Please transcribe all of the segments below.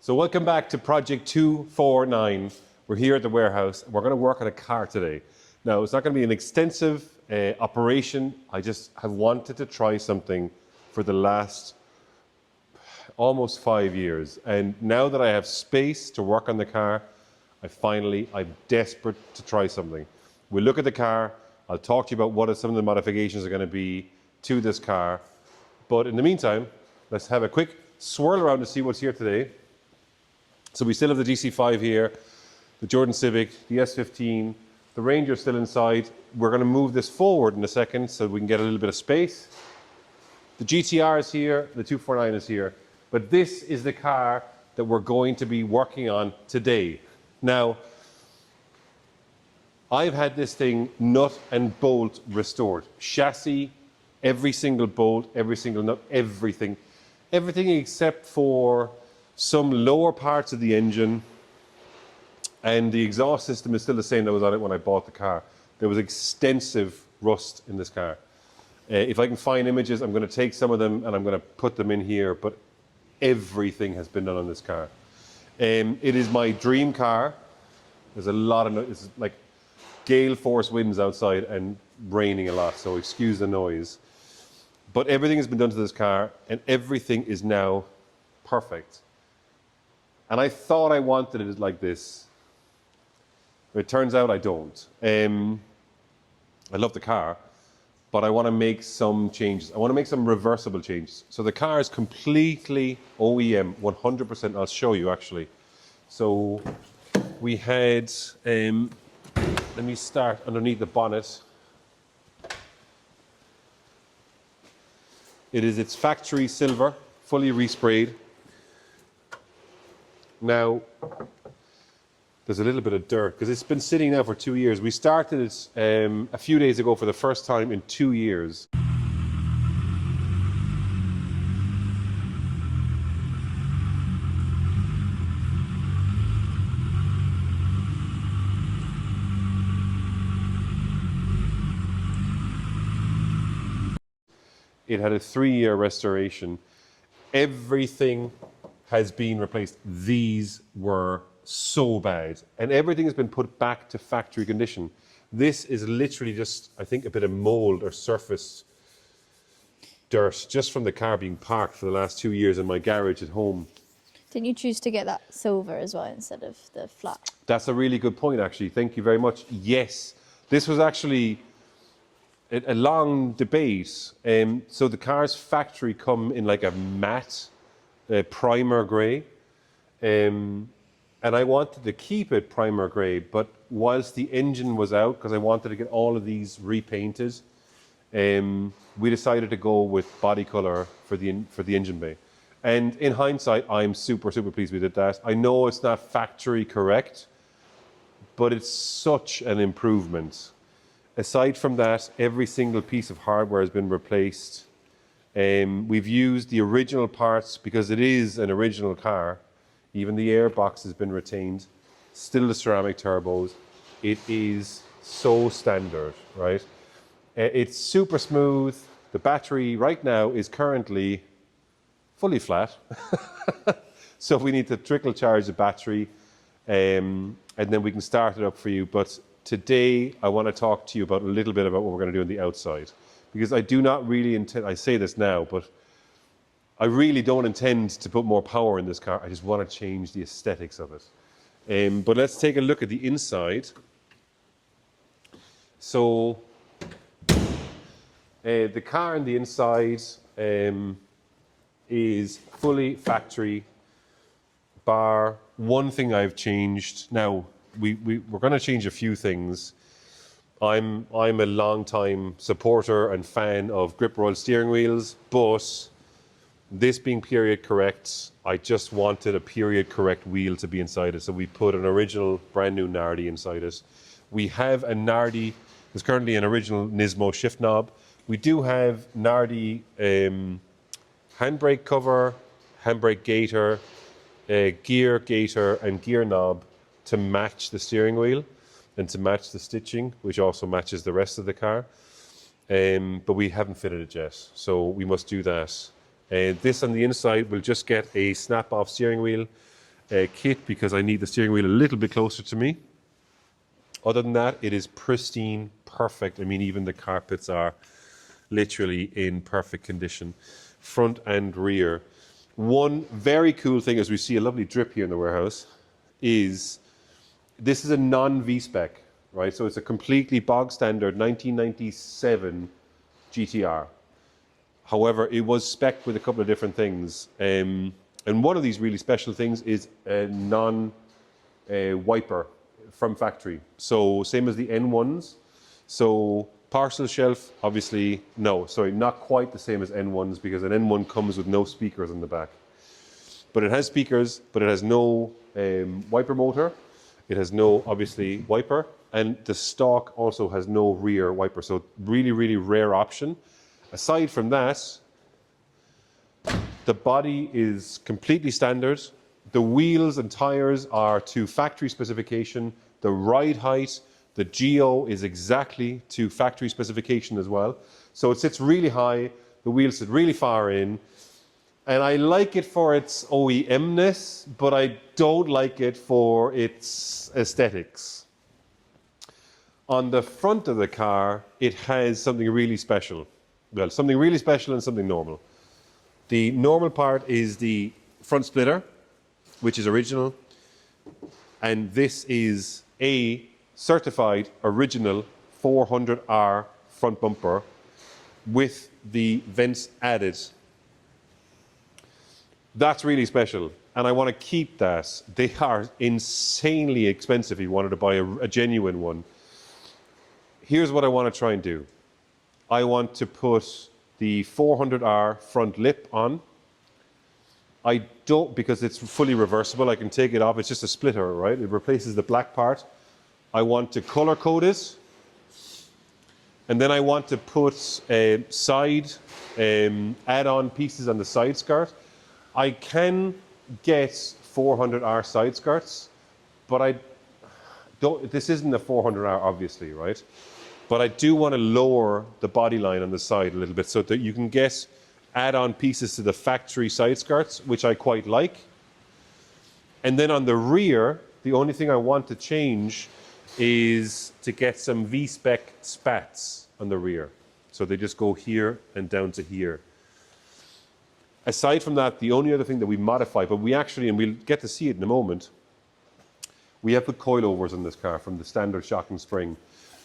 So welcome back to Project 249. We're here at the warehouse. We're going to work on a car today. Now, it's not going to be an extensive operation. I just have wanted to try something for the last almost 5 years. And now that I have space to work on the car, I'm desperate to try something. We'll look at the car. I'll talk to you about what some of the modifications are going to be to this car. But in the meantime, let's have a quick swirl around to see what's here today. So we still have the DC5 here, the Jordan Civic, the S15, the Ranger still inside. We're going to move this forward in a second so we can get a little bit of space. The GTR is here, the 249 is here. But this is the car that we're going to be working on today. Now, I've had this thing nut and bolt restored. Chassis, every single bolt, every single nut, everything. Everything except for some lower parts of the engine, and the exhaust system is still the same that was on it when I bought the car. There was extensive rust in this car. If I can find images, I'm going to take some of them and I'm going to put them in here, but everything has been done on this car. It is my dream car. There's a lot of it's like gale force winds outside and raining a lot, so excuse the noise. But everything has been done to this car and everything is now perfect. And I thought I wanted it like this. It turns out I don't. I love the car, but I want to make some changes. I want to make some reversible changes. So the car is completely OEM, 100%. I'll show you actually. So we had, let me start underneath the bonnet. It's factory silver, fully resprayed. Now, there's a little bit of dirt because it's been sitting now for 2 years. We started it a few days ago for the first time in 2 years. It had a 3-year restoration. Everything has been replaced. These were so bad. And everything has been put back to factory condition. This is literally just, I think, a bit of mold or surface dirt just from the car being parked for the last 2 years in my garage at home. Didn't you choose to get that silver as well instead of the flat? That's a really good point, actually. Thank you very much. Yes, this was actually a long debate. So the car's factory come in like a matte primer grey. And I wanted to keep it primer grey, but whilst the engine was out, because I wanted to get all of these repainted, we decided to go with body colour for the engine bay. And in hindsight, I'm super, super pleased we did that. I know it's not factory correct, but it's such an improvement. Aside from that, every single piece of hardware has been replaced. We've used the original parts because it is an original car. Even the airbox has been retained. Still the ceramic turbos. It is so standard, right? It's super smooth. The battery right now is currently fully flat. So we need to trickle charge the battery and then we can start it up for you. But today I want to talk to you about a little bit about what we're going to do on the outside. Because I do not really intend, I say this now, but I really don't intend to put more power in this car. I just want to change the aesthetics of it. But let's take a look at the inside. So the car on the inside is fully factory, bar one thing I've changed. Now, we're going to change a few things. I'm a long-time supporter and fan of grip roll steering wheels, but this being period correct, I just wanted a period correct wheel to be inside it. So we put an original brand new Nardi inside it. We have a Nardi, there's currently an original Nismo shift knob. We do have Nardi handbrake cover, handbrake gaiter, gear gaiter and gear knob to match the steering wheel and to match the stitching, which also matches the rest of the car. But we haven't fitted it yet, so we must do that. This on the inside will just get a snap-off steering wheel, kit because I need the steering wheel a little bit closer to me. Other than that, it is pristine, perfect. I mean, even the carpets are literally in perfect condition, front and rear. One very cool thing, as we see a lovely drip here in the warehouse, is this is a non-V-spec, right? So it's a completely bog standard 1997 GTR. However, it was spec'd with a couple of different things. And one of these really special things is a non-wiper from factory. So same as the N1s. So parcel shelf, obviously, no, sorry, not quite the same as N1s because an N1 comes with no speakers on the back. But it has speakers, but it has no wiper motor. It has no, obviously, wiper. And the stock also has no rear wiper. So really, really rare option. Aside from that, the body is completely standard. The wheels and tires are to factory specification. The ride height, the geo is exactly to factory specification as well. So it sits really high. The wheels sit really far in. And I like it for its OEM-ness, but I don't like it for its aesthetics. On the front of the car, it has something really special. Well, something really special and something normal. The normal part is the front splitter, which is original. And this is a certified original 400R front bumper with the vents added. That's really special. And I want to keep that. They are insanely expensive if you wanted to buy a genuine one. Here's what I want to try and do. I want to put the 400R front lip on. I don't, because it's fully reversible, I can take it off. It's just a splitter, right? It replaces the black part. I want to color code it. And then I want to put side add-on pieces on the side skirt. I can get 400R side skirts, but I don't, this isn't a 400R obviously, right? But I do want to lower the body line on the side a little bit so that you can get add-on pieces to the factory side skirts, which I quite like. And then on the rear, the only thing I want to change is to get some V-spec spats on the rear. So they just go here and down to here. Aside from that, the only other thing that we modify, but we actually, and we'll get to see it in a moment, we have put coilovers on this car from the standard shock and spring.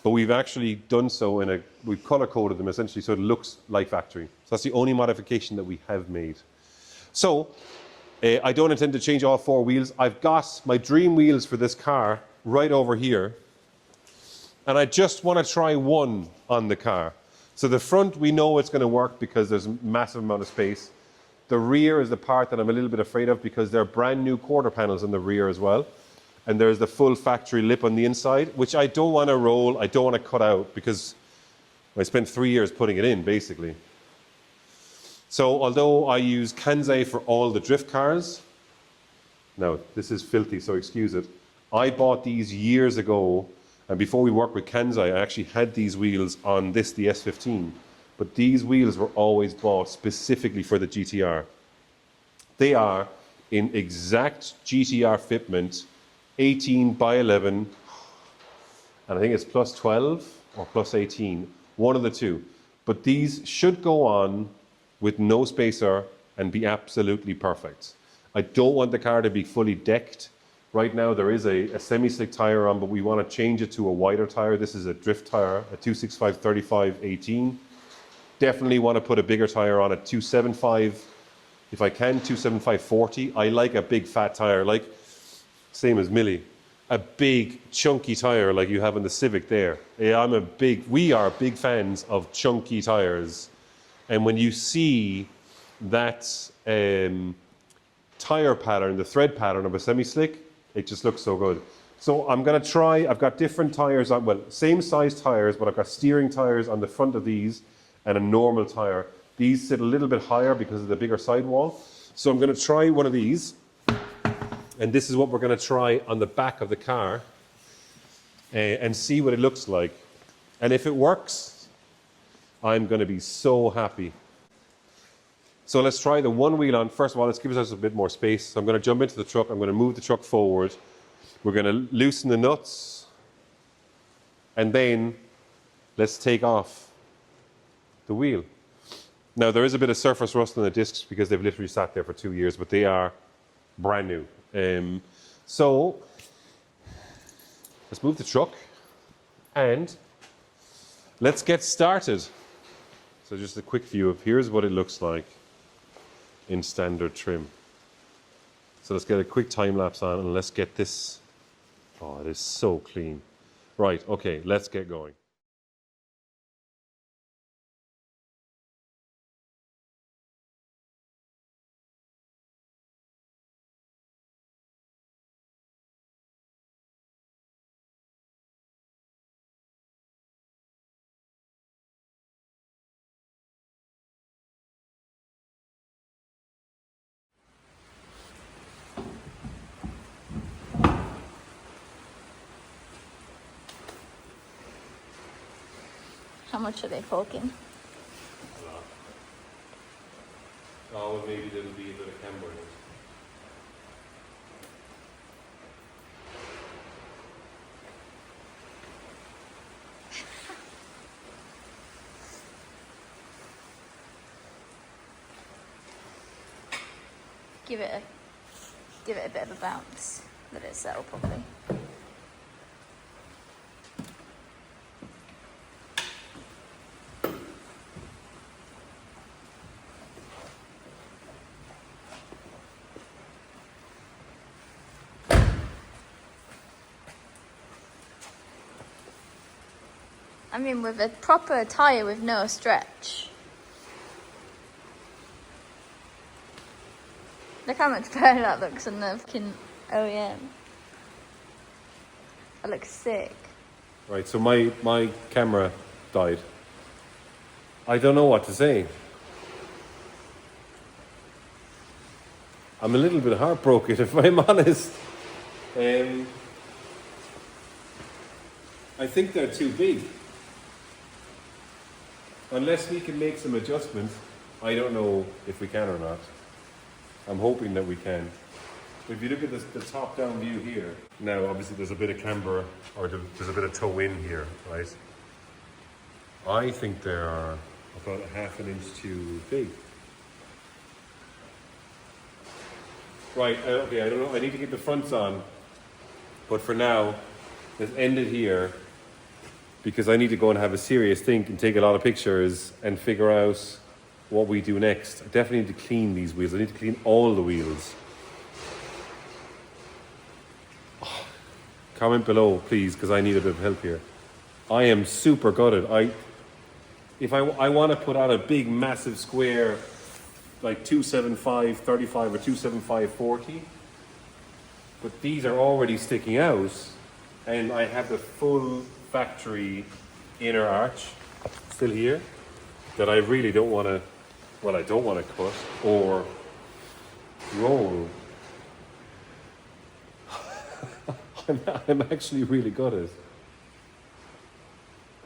But we've actually done so we've color coded them essentially so it looks like factory. So that's the only modification that we have made. So I don't intend to change all four wheels. I've got my dream wheels for this car right over here. And I just want to try one on the car. So the front, we know it's going to work because there's a massive amount of space. The rear is the part that I'm a little bit afraid of because there are brand new quarter panels in the rear as well. And there's the full factory lip on the inside, which I don't want to roll, I don't want to cut out because I spent 3 years putting it in, basically. So although I use Kansai for all the drift cars, now this is filthy, so excuse it. I bought these years ago, and before we worked with Kansai, I actually had these wheels on this, the S15. But these wheels were always bought specifically for the GTR. They are in exact GTR fitment, 18 by 11, and I think it's plus 12 or plus 18, one of the two. But these should go on with no spacer and be absolutely perfect. I don't want the car to be fully decked. Right now there is a semi-slick tire on, but we want to change it to a wider tire. This is a drift tire, a 265/35/18. Definitely want to put a bigger tire on, a 275, if I can, 275/40. I like a big fat tire, like same as Millie. A big chunky tire like you have in the Civic there. Yeah, we are big fans of chunky tires. And when you see that tire pattern, the thread pattern of a semi-slick, it just looks so good. So I'm gonna try, I've got different tires on, well, same size tires, but I've got steering tires on the front of these and a normal tire. These sit a little bit higher because of the bigger sidewall. So I'm gonna try one of these. And this is what we're going to try on the back of the car and see what it looks like. And if it works, I'm going to be so happy. So let's try the one wheel on. First of all, let's give ourselves a bit more space. So I'm going to jump into the truck. I'm going to move the truck forward. We're going to loosen the nuts. And then let's take off the wheel. Now, there is a bit of surface rust on the discs because they've literally sat there for 2 years, but they are brand new. So let's move the truck and let's get started. So just a quick view of here's what it looks like in standard trim. So let's get a quick time lapse on and let's get this. Oh, it is so clean. Right, okay, let's get going. How much are they poking? Oh, well, maybe there'll be a bit of camber in it. Give it a bit of a bounce. Let it settle properly. I mean, with a proper tyre with no stretch. Look how much better that looks on the fucking OEM. That looks sick. Right, so my camera died. I don't know what to say. I'm a little bit heartbroken, if I'm honest. I think they're too big. Unless we can make some adjustments, I don't know if we can or not. I'm hoping that we can. But if you look at the top-down view here, now obviously there's a bit of camber, or there's a bit of toe in here, right? I think they are about 1/2 inch too big. Right, okay, I don't know, I need to get the fronts on. But for now, let's end it here, because I need to go and have a serious think and take a lot of pictures and figure out what we do next. I definitely need to clean these wheels. I need to clean all the wheels. Oh, comment below, please, because I need a bit of help here. I am super gutted. I want to put out a big, massive square, like 275 35 or 275 40, but these are already sticking out, and I have the full factory inner arch still here that I really don't want to, well, I don't want to cut or roll. I'm actually really gutted.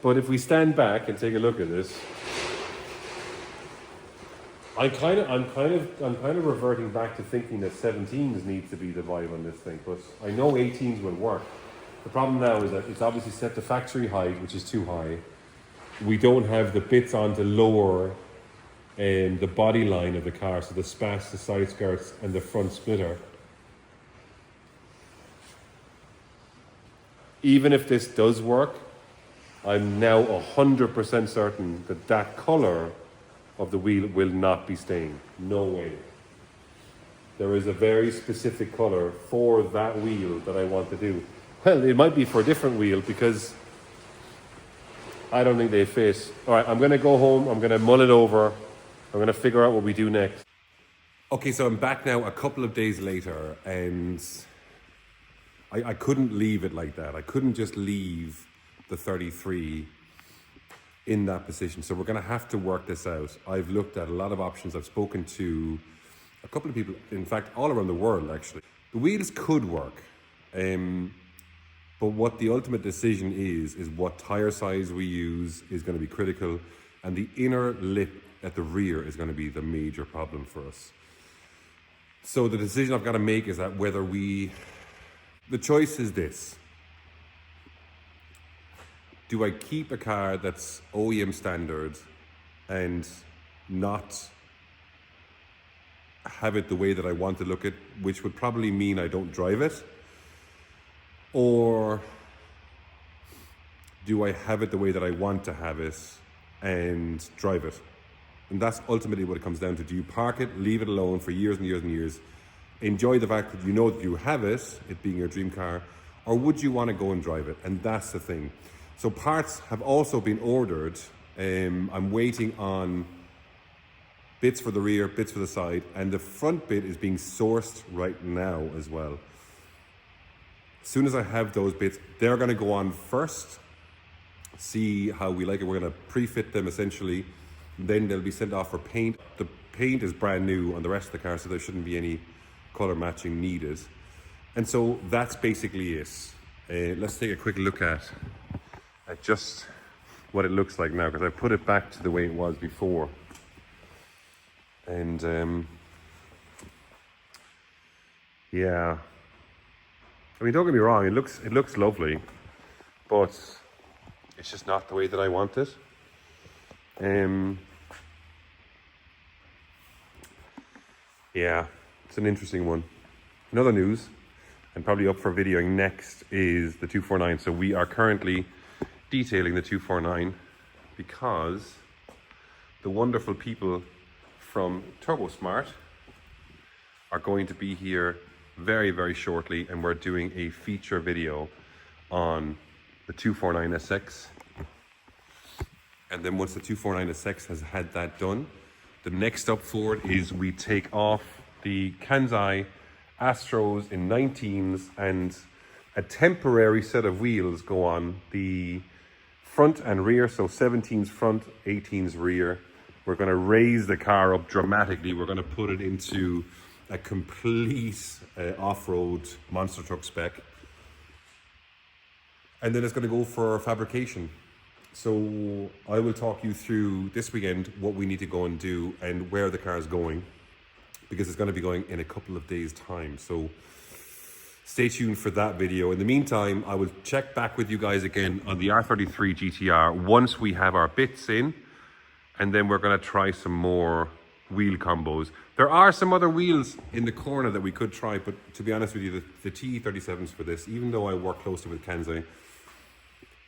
But if we stand back and take a look at this, I'm kind of reverting back to thinking that 17s need to be the vibe on this thing, but I know 18s will work. The problem now is that it's obviously set to factory height, which is too high. We don't have the bits on to lower the body line of the car, so the spats, the side skirts, and the front splitter. Even if this does work, I'm now 100% certain that that colour of the wheel will not be staying. No way. There is a very specific colour for that wheel that I want to do. Well, it might be for a different wheel because I don't think they fit. All right, I'm going to go home. I'm going to mull it over. I'm going to figure out what we do next. Okay, so I'm back now a couple of days later, and I couldn't leave it like that. I couldn't just leave the 33 in that position. So we're going to have to work this out. I've looked at a lot of options. I've spoken to a couple of people, in fact, all around the world, actually. The wheels could work. But what the ultimate decision is what tire size we use is going to be critical. And the inner lip at the rear is going to be the major problem for us. So the decision I've got to make is that the choice is this. Do I keep a car that's OEM standard and not have it the way that I want to look at, which would probably mean I don't drive it? Or do I have it the way that I want to have it and drive it? And that's ultimately what it comes down to. Do you park it, leave it alone for years and years and years, enjoy the fact that you know that you have it being your dream car, or would you want to go and drive it? And that's the thing. So parts have also been ordered. I'm waiting on bits for the rear, bits for the side, and the front bit is being sourced right now as well. As soon as I have those bits, they're going to go on first, see how we like it. We're going to pre-fit them essentially. Then they'll be sent off for paint. The paint is brand new on the rest of the car, so there shouldn't be any color matching needed. And so that's basically it. Let's take a quick look at just what it looks like now, because I put it back to the way it was before. And yeah, I mean, don't get me wrong, it looks lovely, but it's just not the way that I want it. Yeah, it's an interesting one. In other news, and probably up for videoing next, is the 249. So we are currently detailing the 249 because the wonderful people from TurboSmart are going to be here very, very shortly, and we're doing a feature video on the 249SX. And then once the 249SX has had that done, the next step forward is we take off the Kansai Astros in 19s and a temporary set of wheels go on the front and rear. So 17s front, 18s rear. We're going to raise the car up dramatically. We're going to put it into a complete off-road monster truck spec. And then it's going to go for fabrication. So I will talk you through this weekend what we need to go and do and where the car is going, because it's going to be going in a couple of days' time. So stay tuned for that video. In the meantime, I will check back with you guys again on the R33 GTR once we have our bits in, and then we're going to try some more wheel combos. There are some other wheels in the corner that we could try, but to be honest with you, the TE37s for this, even though I work closely with Kansai,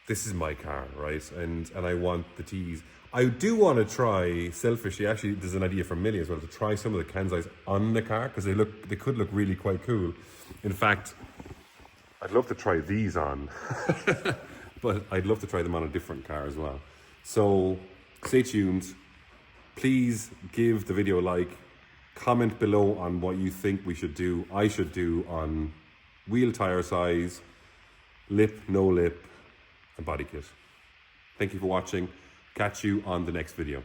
this is my car, right? And I want the T's. I do want to try, selfishly, actually, there's an idea from Millie as well, to try some of the Kansais on the car, because they could look really quite cool. In fact, I'd love to try these on, but I'd love to try them on a different car as well. So stay tuned. Please give the video a like. Comment below on what you think I should do on wheel tire size, lip, no lip, and body kit. Thank you for watching. Catch you on the next video.